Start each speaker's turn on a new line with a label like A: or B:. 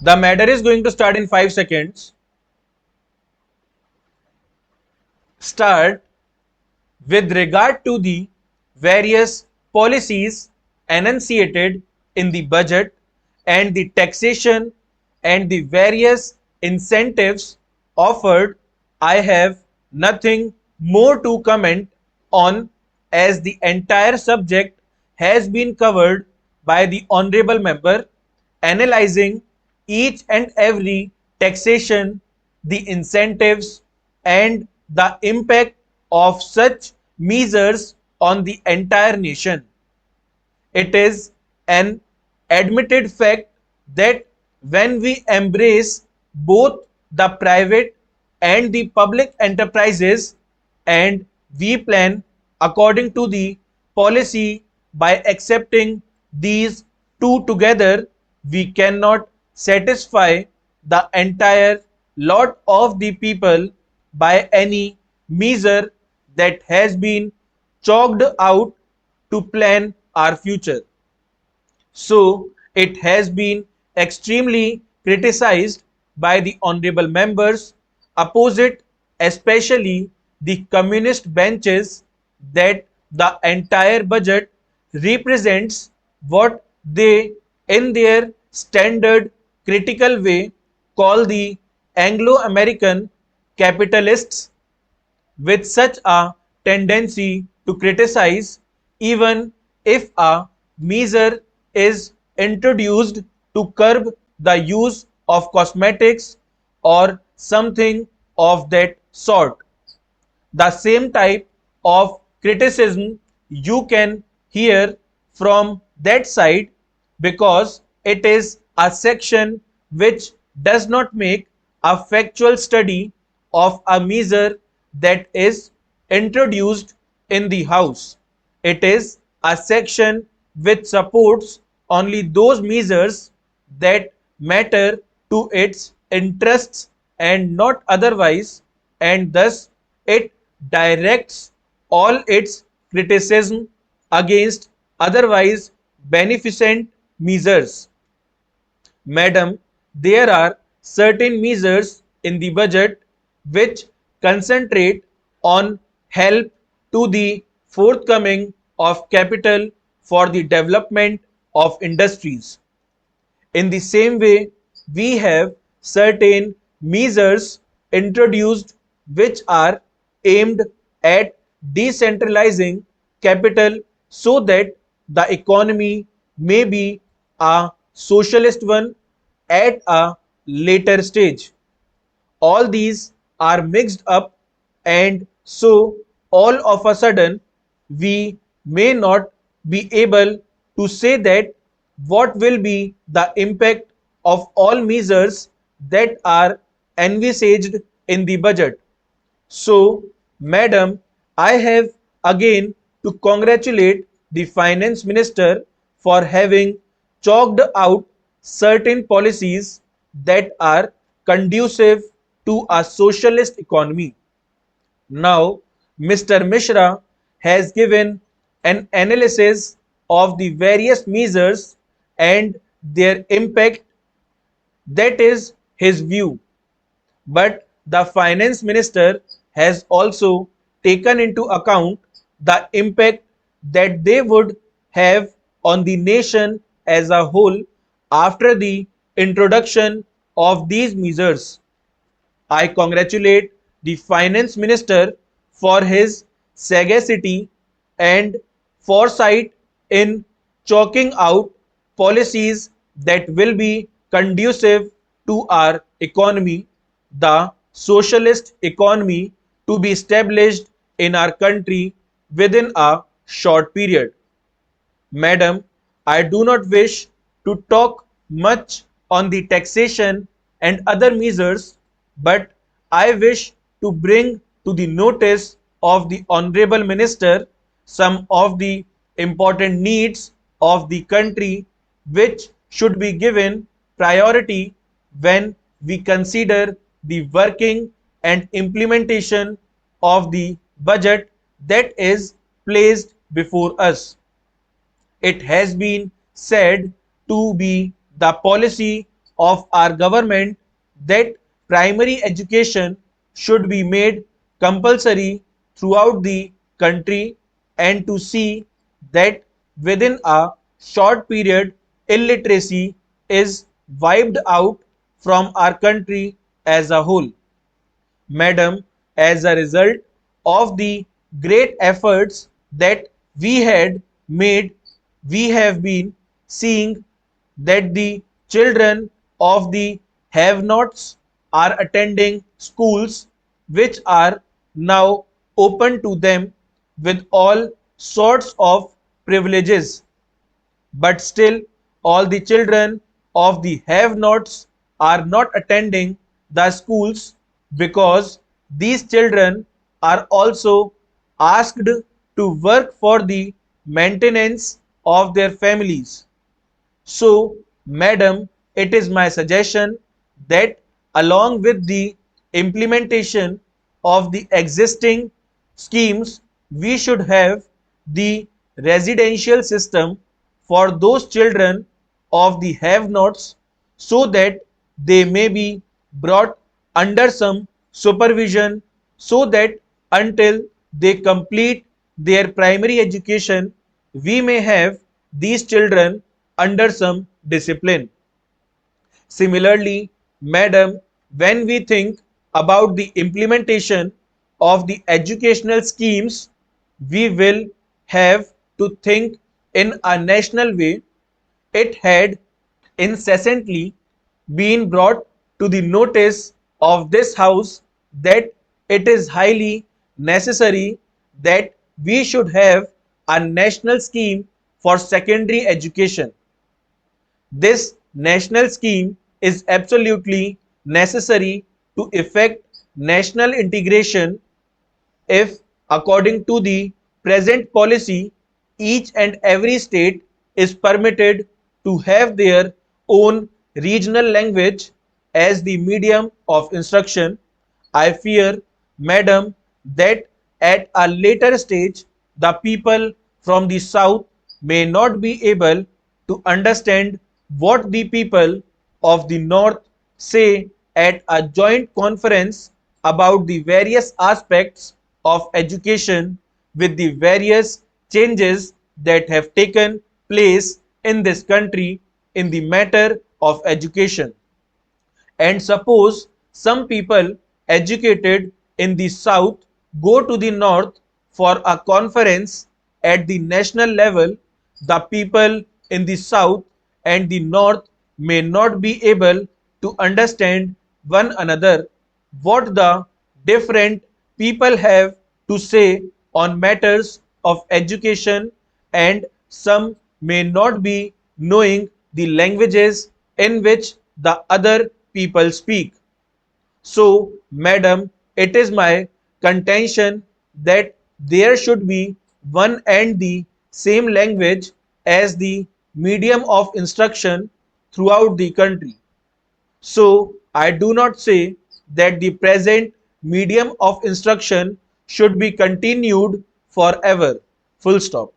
A: The matter is going to start in 5 seconds. Start. With regard to the various policies enunciated in the budget and the taxation and the various incentives offered, I have nothing more to comment on, as the entire subject has been covered by the honorable member, analyzing each and every taxation, the incentives, and the impact of such measures on the entire nation. It is an admitted fact that when we embrace both the private and the public enterprises, and we plan according to the policy by accepting these two together, we cannot satisfy the entire lot of the people by any measure that has been chalked out to plan our future. So it has been extremely criticized by the honorable members opposite, especially the communist benches, that the entire budget represents what they, in their standard critical way, call the Anglo-American capitalists, with such a tendency to criticize, even if a measure is introduced to curb the use of cosmetics or something of that sort. The same type of criticism you can hear from that side, because it is a section which does not make a factual study of a measure that is introduced in the House. It is a section which supports only those measures that matter to its interests and not otherwise, and thus it directs all its criticism against otherwise beneficent measures. Madam, there are certain measures in the budget which concentrate on help to the forthcoming of capital for the development of industries. In the same way, we have certain measures introduced which are aimed at decentralizing capital so that the economy may be a socialist one at a later stage. All these are mixed up, and so all of a sudden we may not be able to say that what will be the impact of all measures that are envisaged in the budget. So, Madam, I have again to congratulate the Finance Minister for having chalked out certain policies that are conducive to a socialist economy. Now, Mr. Mishra has given an analysis of the various measures and their impact. That is his view. But the finance minister has also taken into account the impact that they would have on the nation as a whole after the introduction of these measures. I congratulate the finance minister for his sagacity and foresight in chalking out policies that will be conducive to our economy, the socialist economy, to be established in our country within a short period. Madam, I do not wish to talk much on the taxation and other measures, but I wish to bring to the notice of the Honorable Minister some of the important needs of the country which should be given priority when we consider the working and implementation of the budget that is placed before us. It has been said to be the policy of our government that primary education should be made compulsory throughout the country, and to see that within a short period illiteracy is wiped out from our country as a whole. Madam, as a result of the great efforts that we had made, we have been seeing that the children of the have-nots are attending schools which are now open to them with all sorts of privileges, but still all the children of the have-nots are not attending the schools because these children are also asked to work for the maintenance of their families. So, madam, it is my suggestion that along with the implementation of the existing schemes, we should have the residential system for those children of the have-nots so that they may be brought under some supervision so that until they complete their primary education, we may have these children under some discipline. Similarly, madam, when we think about the implementation of the educational schemes, we will have to think in a national way. It had incessantly been brought to the notice of this house that it is highly necessary that we should have a national scheme for secondary education. This national scheme is absolutely necessary to effect national integration if, according to the present policy, each and every state is permitted to have their own regional language as the medium of instruction. I fear, madam, that at a later stage, the people from the south may not be able to understand what the people of the north say at a joint conference about the various aspects of education with the various changes that have taken place in this country in the matter of education. And suppose some people educated in the south go to the north for a conference at the national level, the people in the south and the north may not be able to understand one another what the different people have to say on matters of education, and some may not be knowing the languages in which the other people speak. So, madam, it is my contention that there should be one and the same language as the medium of instruction throughout the country. So, I do not say that the present medium of instruction should be continued forever. Full stop.